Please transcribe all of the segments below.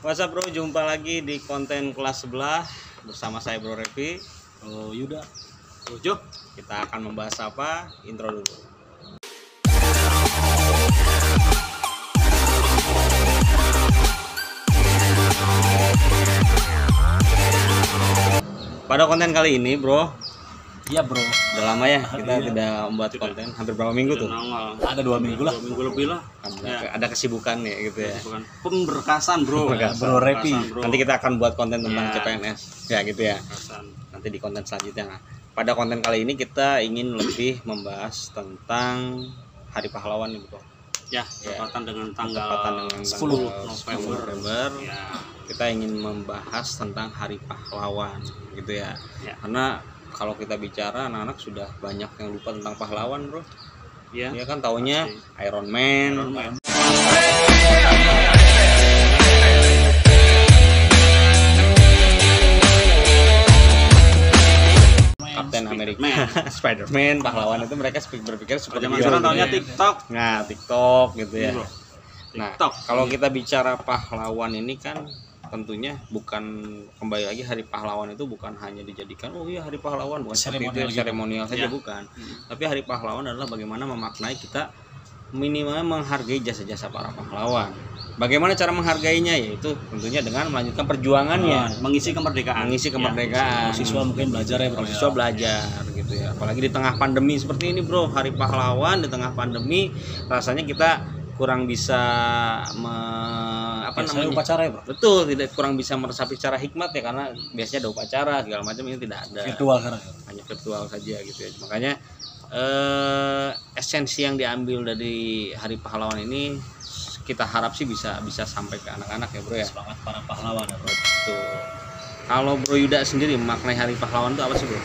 What's up bro, jumpa lagi di konten kelas sebelah bersama saya Bro Revi. Oh Yuda, Ujuk. Kita akan membahas apa? Intro dulu. Pada konten kali ini bro, iya bro, udah lama ya kita tidak membuat konten. Hampir berapa minggu tuh? ada 2 minggu lah. 2 minggu lebih lah. Ada kesibukan ya gitu ya. Bukan pemberkasan bro. Bro Revi. Nanti kita akan buat konten tentang Ya. CPNS ya gitu ya. Pemberkasan. Nanti di konten selanjutnya. Nah, pada konten kali ini kita ingin lebih membahas tentang Hari Pahlawan nih bro. Ya, bertepatan dengan tanggal Bertepatan dengan 10 tanggal November. Ya, Ya, kita ingin membahas tentang Hari Pahlawan gitu ya. Ya. Karena kalau kita bicara anak-anak sudah banyak yang lupa tentang pahlawan bro. ya. Dia kan taunya Pasti. Iron Man. Iron Man. Kapten Amerika, Spider-Man, pahlawan itu mereka berpikir Kalau seperti zaman hero sekarang gitu taunya ya. TikTok. Nah, TikTok gitu ya. Bro. Nah, TikTok. kalau kita bicara pahlawan ini kan tentunya bukan, kembali lagi Hari Pahlawan itu bukan hanya dijadikan oh iya Hari Pahlawan bukan seperti Seremonial itu, gitu. seremonial saja Ya. bukan. Tapi Hari Pahlawan adalah bagaimana memaknai kita minimal menghargai jasa-jasa para pahlawan. Bagaimana cara menghargainya, yaitu tentunya dengan melanjutkan perjuangannya, Mengisi kemerdekaan. mengisi kemerdekaan. Siswa mungkin belajar ya bro. Siswa belajar gitu ya. Apalagi di tengah pandemi seperti ini bro, Hari Pahlawan di tengah pandemi, rasanya kita kurang bisa Biasanya upacara ya bro. Betul, tidak kurang bisa meresapi secara hikmat ya, karena biasanya ada upacara segala macam, ini tidak ada. Virtual sekarang. Hanya virtual saja gitu ya. Makanya esensi yang diambil dari Hari Pahlawan ini kita harap sih bisa sampai ke anak-anak ya bro ya. Semangat para pahlawan ya bro. Betul. Kalau Bro Yuda sendiri maknai Hari Pahlawan itu apa sih bro?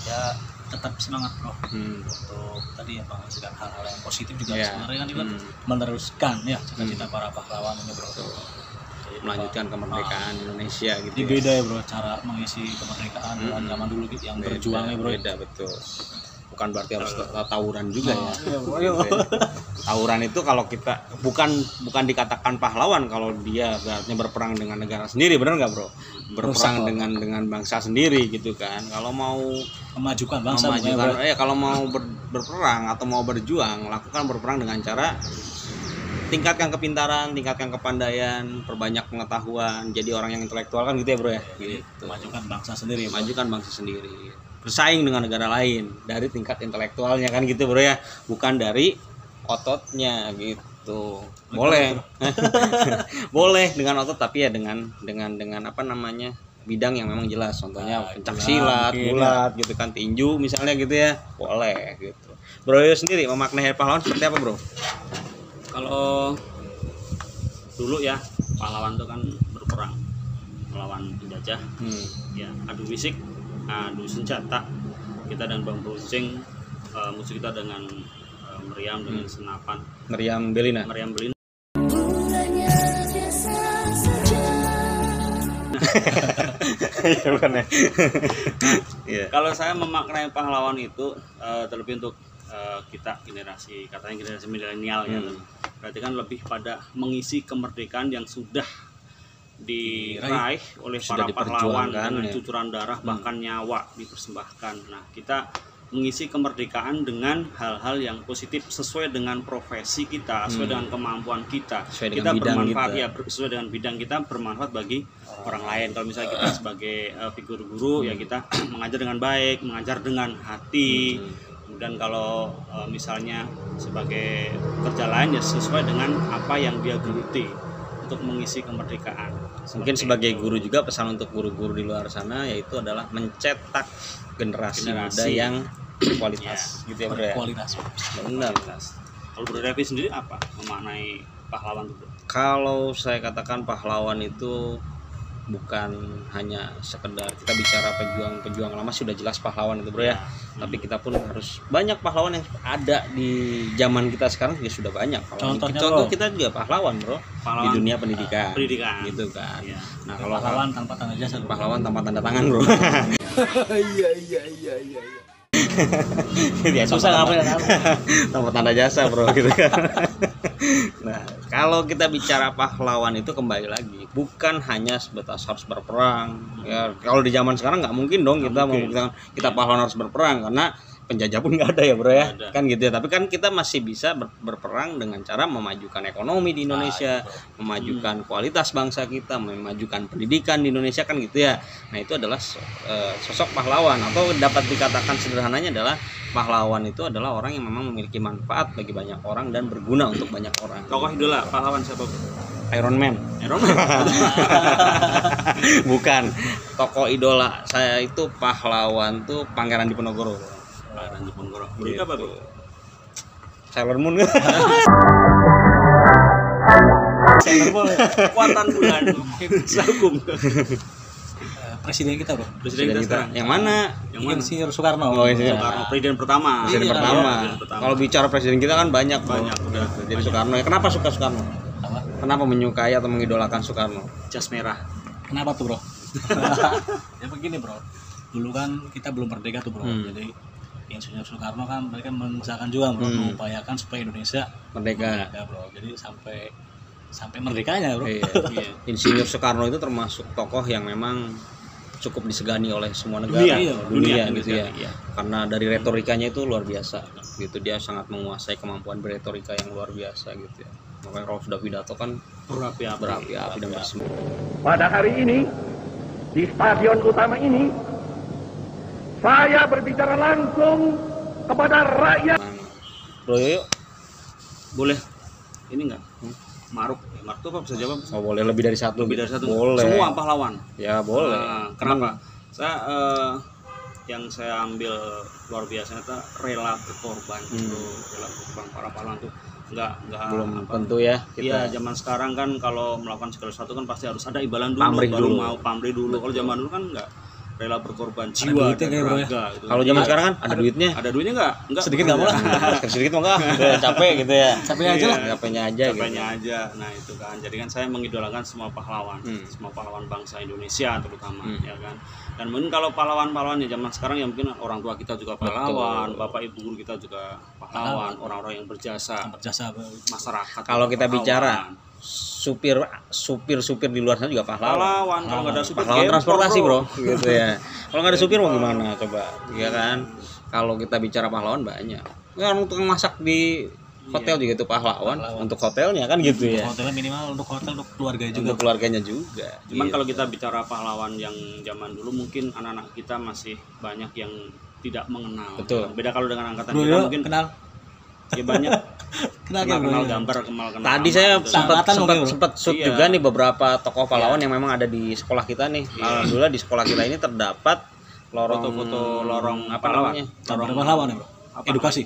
Ya tetap semangat bro. Hmm. Untuk tadi ya menghasilkan hal-hal yang positif juga Ya. sebenarnya kan juga meneruskan ya cita-cita para pahlawan ini bro. Betul. Jadi, Melanjutkan kemerdekaan Indonesia gitu. Ini ya. beda ya bro cara mengisi kemerdekaan dengan zaman dulu gitu yang berjuang ya bro. Beda betul. Bukan berarti harus tawuran juga ya. Iya bro. Gitu ya. Tawuran itu kalau kita bukan dikatakan pahlawan kalau dia berarti berperang dengan negara sendiri, benar nggak bro? Berperang Rusak, dengan bangsa sendiri gitu kan. Kalau mau Memajukan bangsa pokoknya, memajukan, bro. kalau mau berperang atau mau berjuang, lakukan berperang dengan cara tingkatkan kepintaran, tingkatkan kepandaian, perbanyak pengetahuan, jadi orang yang intelektual kan gitu ya bro ya. Jadi Gitu. memajukan bangsa sendiri ya, bro. Majukan bangsa sendiri, bersaing dengan negara lain dari tingkat intelektualnya kan gitu bro ya, bukan dari ototnya gitu. Boleh boleh dengan otot, tapi ya dengan apa namanya, bidang yang memang jelas, contohnya pencak silat, gulat gitu kan, tinju misalnya gitu ya, boleh gitu. Bro Yo sendiri memaknai Hari Pahlawan seperti apa bro? Kalau dulu ya, pahlawan itu kan berperang melawan penjajah. Ya, adu fisik, adu senjata. Kita dan Bang Bruncing, musuh kita dengan meriam, dengan senapan. Meriam Belina. Meriam Belin. Iya bukan ya. Iya. Kalau saya memaknai pahlawan itu terlebih untuk kita katanya generasi milenial ya. Berarti kan lebih pada mengisi kemerdekaan yang sudah diraih oleh Sudah para pahlawan diperjuangkan, dengan ya. cucuran darah bahkan nyawa dipersembahkan. Nah, kita mengisi kemerdekaan dengan hal-hal yang positif sesuai dengan profesi kita, sesuai dengan kemampuan kita. Sesuai dengan Kita bidang bermanfaat kita. ya, sesuai dengan bidang kita, bermanfaat bagi orang lain. Kalau misalnya kita sebagai figur guru ya, kita mengajar dengan baik, mengajar dengan hati. Kemudian kalau misalnya sebagai kerja lain ya sesuai dengan apa yang dia geluti untuk mengisi kemerdekaan. Mungkin sebagai guru juga pesan untuk guru-guru di luar sana yaitu adalah mencetak generasi muda yang berkualitas gitu ya bro ya. Kualitas. Benar. Kalau Bro Revi sendiri apa memaknai pahlawan itu? Kalau saya katakan pahlawan itu bukan hanya sekedar kita bicara pejuang lama, sudah jelas pahlawan itu bro ya. Tapi kita pun harus banyak pahlawan yang ada di zaman kita sekarang juga sudah banyak. Contohnya, Contoh bro. kita juga pahlawan bro, Pahlawan, di dunia pendidikan. pendidikan. Gitu kan. Ya. Nah kalau Pahlawan tanpa tanda jasa. bro. pahlawan tanpa tanda tangan bro. Iya. Dia Susah ngapain? tanpa tanda jasa bro gitu kan. Nah, kalau kita bicara pahlawan itu kembali lagi bukan hanya sebatas harus berperang. Ya, kalau di zaman sekarang nggak mungkin dong kita membuktikan kita pahlawan harus berperang karena penjajah pun nggak ada ya bro ya, Nggak ada. kan gitu ya. Tapi kan kita masih bisa berperang dengan cara memajukan ekonomi di Indonesia, memajukan kualitas bangsa kita, memajukan pendidikan di Indonesia kan gitu ya. Nah itu adalah sosok pahlawan, atau dapat dikatakan sederhananya adalah pahlawan itu adalah orang yang memang memiliki manfaat bagi banyak orang dan berguna untuk banyak orang. Tokoh idola pahlawan siapa bro? Iron Man. Iron Man. Bukan. Tokoh idola saya itu pahlawan tuh Pangeran Diponegoro. Pangeran Diponegoro. Bro apa bro? Sailor Moon. Sailor Moon. Kekuatan bulan. Sagung. Presiden kita bro. Presiden kita sekarang. Yang mana? Yang mana? Insinyur Soekarno. Oh, Insinyur. Soekarno, presiden pertama. Presiden Iya, pertama. presiden pertama. Kalau bicara presiden kita kan banyak, bro. Banyak, udah. Jadi Soekarno. Ya, kenapa suka Soekarno? Apa? Kenapa menyukai atau mengidolakan Soekarno? Jas merah. Kenapa tuh bro? Ya begini bro, dulu kan kita belum merdeka tuh bro, jadi Insinyur Soekarno kan mereka mengusahakan juga bro, mengupayakan supaya Indonesia Merdeka. merdeka bro, jadi sampai merdekanya bro. Iya. Insinyur Soekarno itu termasuk tokoh yang memang cukup disegani oleh semua negara, Dunia, gitu ya. iya. Karena dari retorikanya itu luar biasa, gitu. Dia sangat menguasai kemampuan berretorika yang luar biasa, gitu ya. Makanya kalau sudah pidato kan berapi-api dan bersemangat. Pada hari ini, di stadion utama ini, saya berbicara langsung kepada rakyat. Bro, yuk. Boleh. Ini enggak? Maruk. Maruk itu apa bisa jawab? Oh, boleh lebih dari satu. Lebih dari satu. Boleh. Semua pahlawan. Ya, boleh. Nah, kenapa? Saya yang saya ambil luar biasa itu rela berkorban itu, rela berkorban para pahlawan tuh enggak Belum tentu ya Iya, kita. zaman sekarang kan kalau melakukan segala sesuatu kan pasti harus ada imbalan dulu, Pamrih baru dulu. mau pamrih dulu. Kalau zaman dulu kan enggak, rela berkorban jiwa duitnya dan kayak bro ya. raga gitu. Kalau zaman sekarang kan ada duitnya. Ada duitnya enggak? Sedikit nggak mau lah. Sedikit mah enggak, udah capek gitu ya. Capek aja lah. Capeknya aja gitu. Capeknya aja. Nah, itu kan. Jadi kan saya mengidolakan semua pahlawan, semua pahlawan bangsa Indonesia terutama, ya kan. Dan mungkin kalau pahlawan-pahlawan ya zaman sekarang ya mungkin orang tua kita juga pahlawan, bapak ibu guru kita juga pahlawan, orang-orang yang berjasa Berjasa masyarakat. Kalau kita pahlawan. bicara supir di luar sana juga pahlawan. Pahlawan, kalau nggak ada supir Pahlawan gempor, transportasi bro, gitu ya. Kalau nggak ada supir mau gimana coba, ya kan? Kalau kita bicara pahlawan banyak. Ya, untuk masak di hotel juga itu pahlawan. Untuk hotelnya kan gitu ya. hotelnya minimal untuk hotel untuk keluarga juga. Untuk keluarganya juga. Cuman Gitu. kalau kita bicara pahlawan yang zaman dulu mungkin anak-anak kita masih banyak yang tidak mengenal. Betul. Beda kalau dengan angkatan Bro, kita yuk, mungkin kenal. ya banyak Kenal ya, bro, kenal ya. gambar, kenal Tadi saya gitu. Angkatan mungkin, bro. sempat shoot Iya. juga nih beberapa tokoh pahlawan yang memang ada di sekolah kita nih. Alhamdulillah di sekolah kita ini terdapat lorong foto-foto lorong apa namanya? Lorong pahlawan ya bro. Edukasi.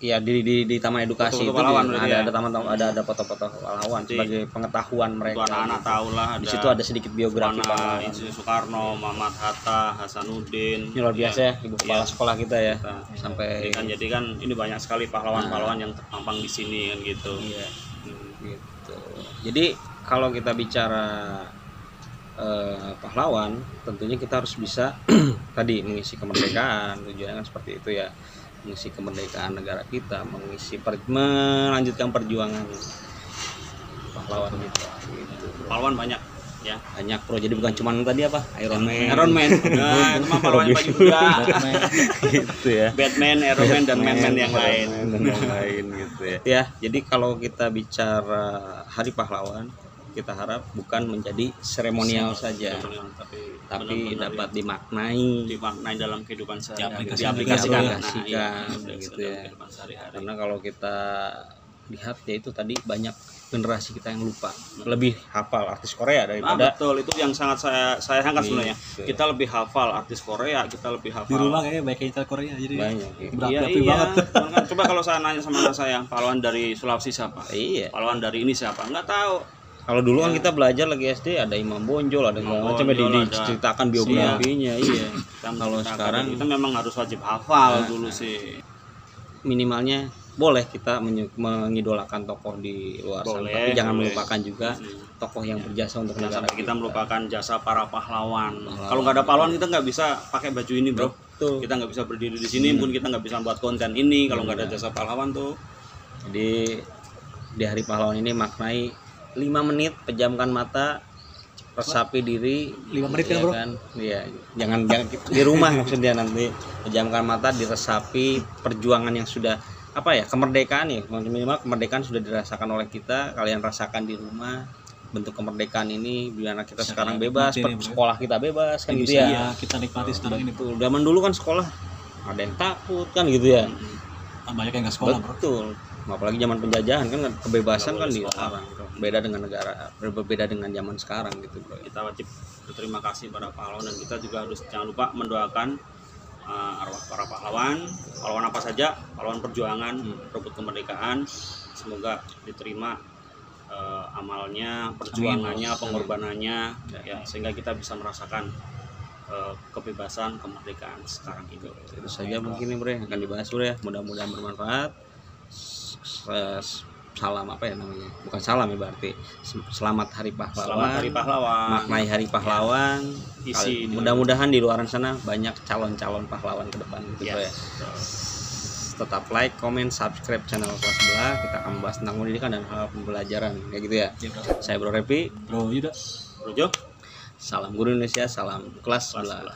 Iya di taman edukasi Foto-foto itu pahlawan ada berarti ya? ada taman ada foto-foto pahlawan Jadi, sebagai pengetahuan Untuk mereka. anak-anak tahu lah Di situ ada sedikit biografi Mana pahlawan. Insinyur Soekarno, Muhammad Hatta, Hasanuddin. Ini luar biasa ya ibu kepala sekolah kita ya. Kita. Sampai Jadi kan ini banyak sekali pahlawan-pahlawan yang terpampang di sini kan gitu. iya gitu. Jadi kalau kita bicara pahlawan, tentunya kita harus bisa tadi mengisi kemerdekaan, tujuannya kan seperti itu ya, mengisi kemerdekaan negara kita, melanjutkan perjuangan pahlawan kita. Gitu. Pahlawan banyak ya. Banyak bro, jadi bukan cuma tadi apa Iron Man, Iron Man, nah, itu mah pahlawan baju juga. gitu ya. Batman, Iron Man dan Man-Man yang lain. Dan yang lain gitu ya. Ya, jadi kalau kita bicara Hari Pahlawan, kita harap bukan menjadi seremonial saja, tapi benar-benar dapat dimaknai, dimaknai dalam kehidupan sehari-hari, Diaplikasikan. gitu ya. Karena kalau kita lihat ya itu tadi banyak generasi kita yang lupa, lebih hafal artis Korea daripada betul, itu yang sangat saya sayangkan sebenarnya. Gitu. Kita lebih hafal artis Korea, kita lebih hafal Di rumah kayaknya banyak kita Korea jadi banyak. Iya, berapi-api iya. banget. Kan, coba kalau saya nanya sama anak saya, pahlawan dari Sulawesi siapa? Iya. Pahlawan dari ini siapa? Nggak tahu. Kalau dulu kan kita belajar lagi SD ada Imam Bonjol, ada segala macam ya, Bonjol, ada. diceritakan biografinya, iya. Kalau sekarang kita memang harus wajib hafal dulu sih. minimalnya boleh kita mengidolakan tokoh di luar sana, Boleh, tapi jangan boleh. melupakan juga tokoh yang berjasa untuk Jangan negara sampai kita melupakan jasa para pahlawan. Kalau nggak ada pahlawan kita nggak bisa pakai baju ini, bro. Betul. Kita nggak bisa berdiri di sini, pun kita nggak bisa buat konten ini kalau nggak ada jasa pahlawan tuh. Jadi di Hari Pahlawan ini maknai 5 menit, pejamkan mata, resapi diri 5 menit kan, ya bro? Iya, jangan di rumah maksudnya nanti pejamkan mata, diresapi perjuangan yang sudah kemerdekaan ya, minimal kemerdekaan sudah dirasakan oleh kita, kalian rasakan di rumah bentuk kemerdekaan ini, biar kita sekarang bebas, nikmati nih, bro. sekolah kita bebas kan gitu Bisa ya. ya kita nikmati sekarang ini, bro. Betul. Zaman dulu kan sekolah ada yang takut kan gitu ya. Banyak yang nggak sekolah, bro. Betul. Apalagi zaman penjajahan kan kebebasan kan dilarang. Beda dengan berbeda dengan zaman sekarang gitu, bro. Kita wajib berterima kasih pada pahlawan, dan kita juga harus jangan lupa mendoakan arwah para pahlawan apa saja, pahlawan perjuangan rebut kemerdekaan, semoga diterima amalnya, perjuangannya, pengorbanannya, ya sehingga kita bisa merasakan kebebasan, kemerdekaan sekarang itu. Itu saja mungkin nih, bro, yang akan dibahas, bro ya. Mudah-mudahan bermanfaat. Salam namanya? Bukan salam ya, berarti selamat Hari Pahlawan. Selamat Hari Pahlawan. Maknai Hari Pahlawan. Isi Mudah-mudahan di luar sana banyak calon-calon pahlawan ke depan gitu, bro ya. Tetap like, comment, subscribe channel kelas sebelah. Kita akan membahas tentang pendidikan dan hal pembelajaran kayak gitu ya. Ya, bro. Saya Bro Repi, Bro Yuda. Bro Jo. salam guru Indonesia, salam kelas sebelah.